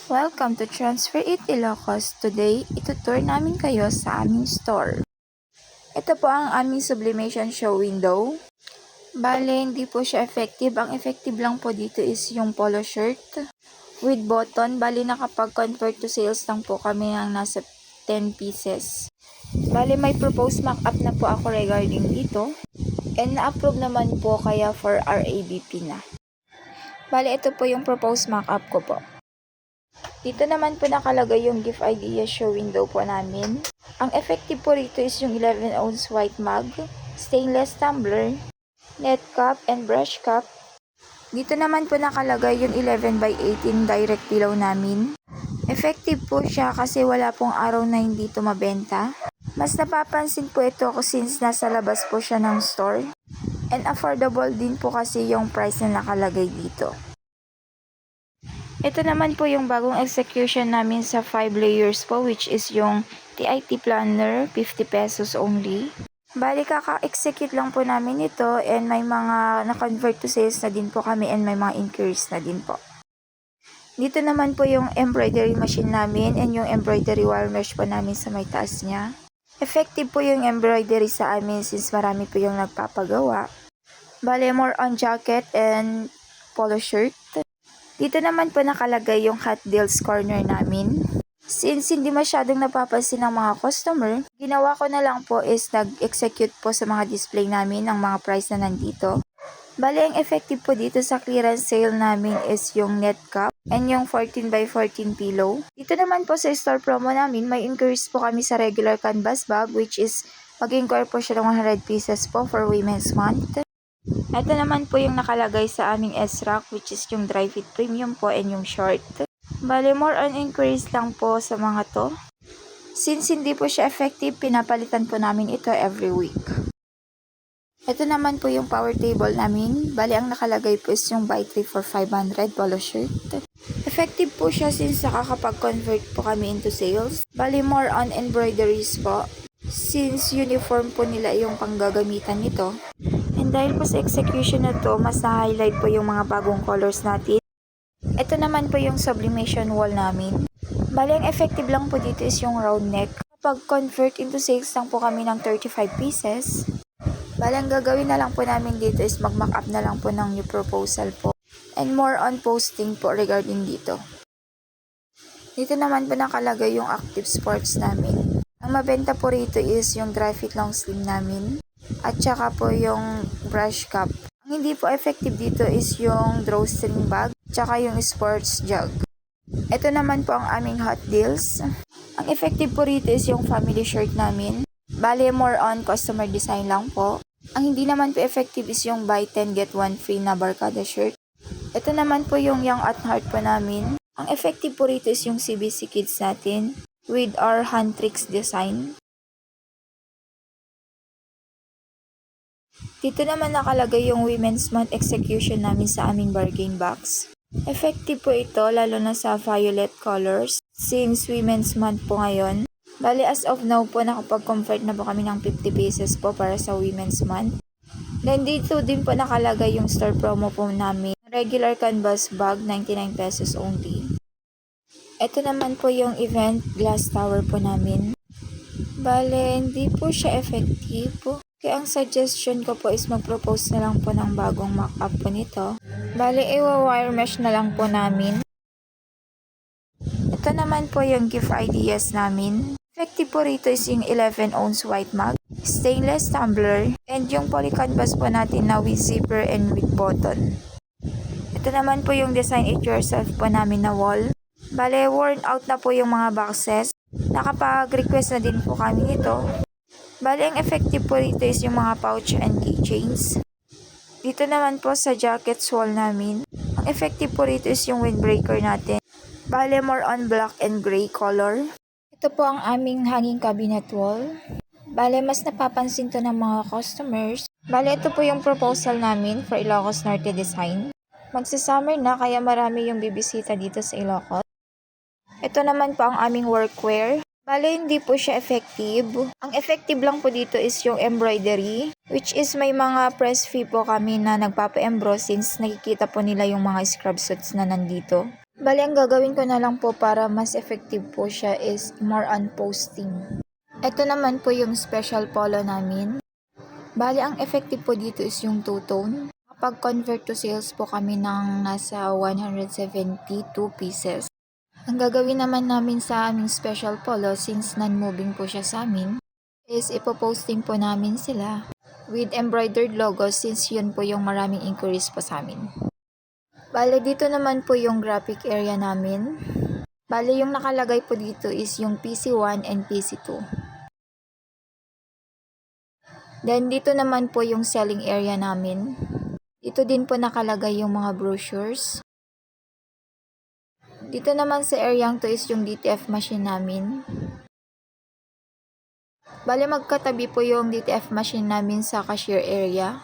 Welcome to Transfer It Ilocos. Today, itutour namin kayo sa aming store. Ito po ang aming sublimation show window. Bale, hindi po siya effective. Ang effective lang po dito is yung polo shirt with button. Bale, nakapag-convert to sales lang po kami ng nasa 10 pieces. Bale, may proposed mock-up na po ako regarding dito. And na-approve naman po kaya for RABP na. Bale, ito po yung proposed mock-up ko po. Dito naman po nakalagay yung gift idea show window po namin. Ang effective po rito is yung 11 ounce white mug, stainless tumbler, net cup, and brush cup. Dito naman po nakalagay yung 11 by 18 direct pillow namin. Effective po siya kasi wala pong araw na hindi ito mabenta. Mas napapansin po ito since nasa labas po siya ng store. And affordable din po kasi yung price na nakalagay dito. Ito naman po yung bagong execution namin sa 5 layers po, which is yung TIT planner, 50 pesos only. Bali, kaka-execute lang po namin ito and may mga na-convert to sales na din po kami and may mga inquiries na din po. Dito naman po yung embroidery machine namin and yung embroidery wire mesh po namin sa may taas niya. Effective po yung embroidery sa amin since marami po yung nagpapagawa. Bali, more on jacket and polo shirt. Dito naman po nakalagay yung hot deals corner namin. Since hindi masyadong napapansin ng mga customer, ginawa ko na lang po is nag-execute po sa mga display namin ng mga price na nandito. Bali, ang effective po dito sa clearance sale namin is yung net cup and yung 14 by 14 pillow. Dito naman po sa store promo namin, may increase po kami sa regular canvas bag which is mag-inquire po siya ng 100 pieces po for Women's Month. Ito naman po yung nakalagay sa aming S-Rack which is yung dry fit premium po and yung short. Bale, more on increase lang po sa mga to. Since hindi po siya effective, pinapalitan po namin ito every week. Ito naman po yung power table namin. Bale, ang nakalagay po is yung buy 3 for 500 polo shirt. Effective po siya since nakakapag-convert po kami into sales. Bale, more on embroideries po. Since uniform po nila yung panggagamitan nito. And dahil po sa execution na to, mas na-highlight po yung mga bagong colors natin. Ito naman po yung sublimation wall namin. Bali, ang effective lang po dito is yung round neck. Kapag convert into sales lang po kami ng 35 pieces. Bali, ang gagawin na lang po namin dito is mag-mock up na lang po ng new proposal po. And more on posting po regarding dito. Dito naman po nakalagay yung active sports namin. Ang mabenta po rito is yung dry fit long sleeve namin. At saka po yung brush cup. Ang hindi po effective dito is yung drawstring bag, tsaka yung sports jug. Ito naman po ang aming hot deals. Ang effective po rito is yung family shirt namin. Bale, more on customer design lang po. Ang hindi naman po effective is yung buy 10 get 1 free na barkada shirt. Ito naman po yung young at heart po namin. Ang effective po rito is yung CBC Kids natin with our hand tricks design. Dito naman nakalagay yung Women's Month execution namin sa aming bargain box. Effective po ito lalo na sa violet colors since Women's Month po ngayon. Bali, as of now po nakapag-convert na po kami ng 50 pieces po para sa Women's Month. Then dito din po nakalagay yung store promo po namin. Regular canvas bag, 99 pesos only. Ito naman po yung event glass tower po namin. Bale, hindi po siya effective po. Kaya ang suggestion ko po is mag-propose na lang po ng bagong mock-up po nito. Bale, iwa-wire mesh na lang po namin. Ito naman po yung gift ideas namin. Effective po rito is yung 11 ounce white mug, stainless tumbler, and yung poly canvas po natin na with zipper and with button. Ito naman po yung design it yourself po namin na wall. Bale, worn out na po yung mga boxes. Nakapag-request na din po kami nito. Bali, ang effective po rito is yung mga pouch and keychains. Dito naman po sa jackets wall namin, ang effective po rito is yung windbreaker natin. Bali, more on black and gray color. Ito po ang aming hanging cabinet wall. Bali, mas napapansin to ng mga customers. Bali, ito po yung proposal namin for Ilocos Norte Design. Magsa-summer na kaya marami yung bibisita dito sa Ilocos. Ito naman po ang aming workwear. Bale, hindi po siya effective. Ang effective lang po dito is yung embroidery, which is may mga press fee po kami na nagpapa-embross since nakikita po nila yung mga scrub suits na nandito. Bali, ang gagawin ko na lang po para mas effective po siya is more on posting. Ito naman po yung special polo namin. Bali, ang effective po dito is yung two-tone. Kapag convert to sales po kami ng nasa 172 pieces. Ang gagawin naman namin sa aming special polo, since non-moving po siya sa amin, is ipoposting po namin sila with embroidered logos, since yun po yung maraming inquiries po sa amin. Bale, dito naman po yung graphic area namin. Bale, yung nakalagay po dito is yung PC1 and PC2. Then, dito naman po yung selling area namin. Dito din po nakalagay yung mga brochures. Dito naman sa area to is yung DTF machine namin. Bale, magkatabi po yung DTF machine namin sa cashier area.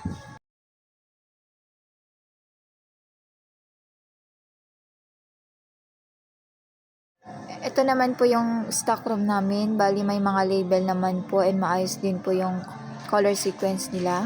Ito naman po yung stock room namin. Bali, may mga label naman po and maayos din po yung color sequence nila.